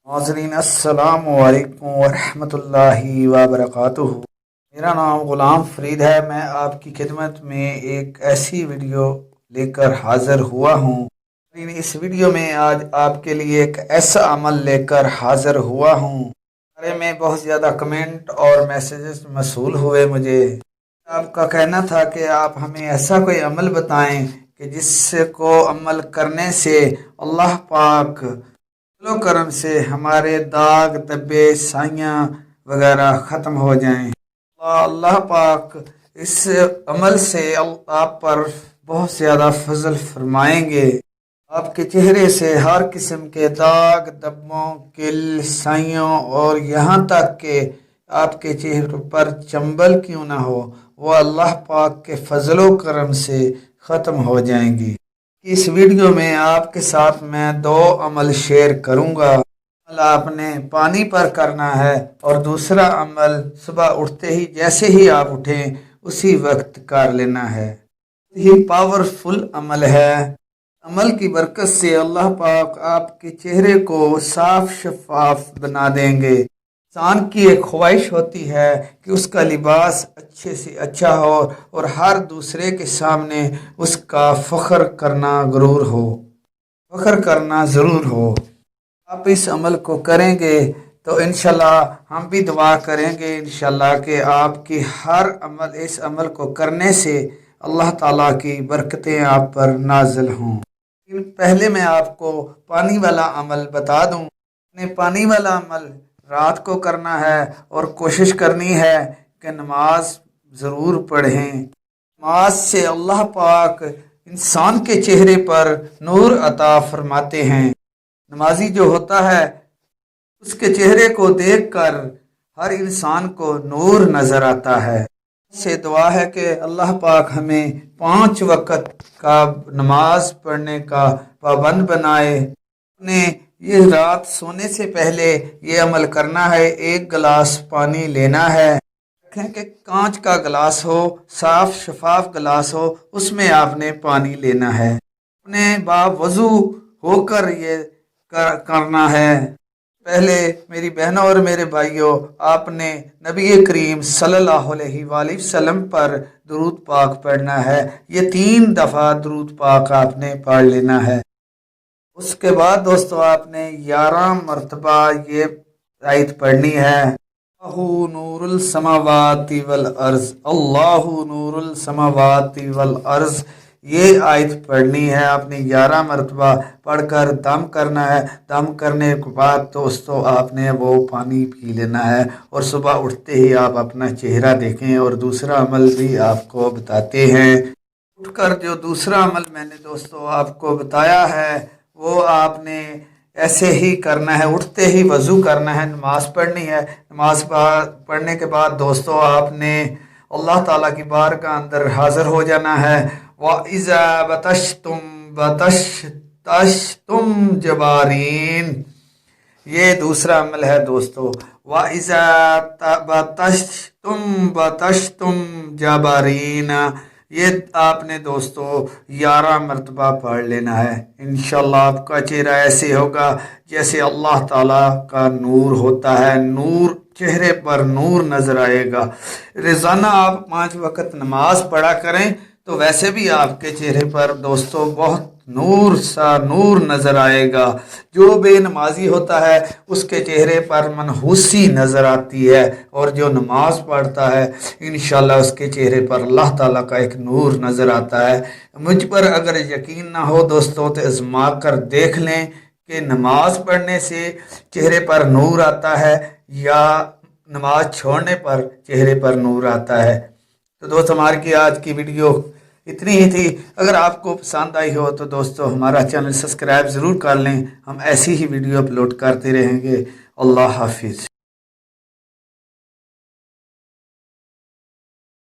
नाज़रीन अस्सलामु अलैकुम वरहमत ल्लाहि वबरकातुहू। मेरा नाम ग़ुलाम फ़रीद है। मैं आपकी खिदमत में एक ऐसी वीडियो लेकर हाज़िर हुआ हूँ। इस वीडियो में आज आपके लिए एक ऐसा अमल लेकर हाज़िर हुआ हूँ। बारे में बहुत ज़्यादा कमेंट और मैसेजेस मौसूल हुए मुझे। आपका कहना था कि आप हमें ऐसा कोई अमल बताएं कि जिसको अमल करने से अल्लाह पाक फजलो करम से हमारे दाग धब्बे साइयाँ वगैरह ख़त्म हो जाएं। अल्लाह पाक इस अमल से आप पर बहुत ज़्यादा फजल फरमाएंगे। आपके चेहरे से हर किस्म के दाग धब्बों किल साइयों और यहाँ तक कि आपके चेहरे पर चंबल क्यों ना हो वो अल्लाह पाक के फजलो करम से ख़त्म हो जाएंगी। इस वीडियो में आपके साथ मैं दो अमल शेयर करूंगा। अमल आपने पानी पर करना है और दूसरा अमल सुबह उठते ही जैसे ही आप उठें उसी वक्त कर लेना है। ये पावरफुल अमल है। अमल की बरकत से अल्लाह पाक आपके चेहरे को साफ शफाफ बना देंगे। इंसान की एक ख्वाहिश होती है कि उसका लिबास अच्छे से अच्छा हो और हर दूसरे के सामने उसका फ़ख्र करना गरूर हो, फ़ख्र करना ज़रूर हो। आप इस अमल को करेंगे तो इंशाल्लाह हम भी दुआ करेंगे इंशाल्लाह कि आपकी हर अमल इस अमल को करने से अल्लाह ताला की बरकतें आप पर नाज़िल हों। लेकिन पहले मैं आपको पानी वाला अमल बता दूं। पानी वाला अमल रात को करना है और कोशिश करनी है कि नमाज ज़रूर पढ़ें। नमाज से अल्लाह पाक इंसान के चेहरे पर नूर अता फरमाते हैं। नमाजी जो होता है उसके चेहरे को देखकर हर इंसान को नूर नज़र आता है। से दुआ है कि अल्लाह पाक हमें 5 वक़्त का नमाज पढ़ने का पाबंद बनाए। अपने ये रात सोने से पहले ये अमल करना है। 1 गिलास पानी लेना है। रखें कि कांच का गिलास हो, साफ शफाफ गिलास हो, उसमें आपने पानी लेना है। अपने बावजू होकर ये करना है। पहले मेरी बहनों और मेरे भाइयों, आपने नबी करीम सल्लल्लाहु अलैहि वसल्लम पर दुरूद पाक पढ़ना है। ये 3 दफ़ा दुरूद पाक आपने पढ़ लेना है। उसके बाद दोस्तों आपने 11 मरतबा ये आयत पढ़नी है। अल्लाहु नूरुल समावाति वल अर्ज़, अल्लाहु नूरुल समावाति वल अर्ज़। ये आयत पढ़नी है। आपने 11 मरतबा पढ़कर दम करना है। दम करने के बाद दोस्तों आपने वो पानी पी लेना है और सुबह उठते ही आप अपना चेहरा देखें। और दूसरा अमल भी आपको बताते हैं। उठकर जो दूसरा अमल मैंने दोस्तों आपको बताया है वो आपने ऐसे ही करना है। उठते ही वज़ू करना है, नमाज़ पढ़नी है। नमाज पढ़ने के बाद दोस्तों आपने अल्लाह ताला की बारगाह अंदर हाज़िर हो जाना है। व इज़ा बतश्तुम जबारीन, ये दूसरा अमल है दोस्तों। व इज़ा बतश्तुम जबारीन, ये आपने दोस्तों 11 मरतबा पढ़ लेना है। इंशाल्लाह आपका चेहरा ऐसे होगा जैसे अल्लाह ताला का नूर होता है। नूर, चेहरे पर नूर नज़र आएगा। रोज़ाना आप 5 वक़्त नमाज पढ़ा करें तो वैसे भी आपके चेहरे पर दोस्तों बहुत नूर सा नूर नज़र आएगा। जो बेनमाजी होता है उसके चेहरे पर मनहूसी नज़र आती है और जो नमाज पढ़ता है इंशाल्लाह उसके चेहरे पर अल्लाह ताला का एक नूर नज़र आता है। मुझ पर अगर यकीन ना हो दोस्तों तो आज़मा कर देख लें कि नमाज पढ़ने से चेहरे पर नूर आता है या नमाज छोड़ने पर चेहरे पर नूर आता है। तो दोस्त हमारी आज की वीडियो इतनी ही थी। अगर आपको पसंद आई हो तो दोस्तों हमारा चैनल सब्सक्राइब ज़रूर कर लें। हम ऐसी ही वीडियो अपलोड करते रहेंगे। अल्लाह हाफिज़।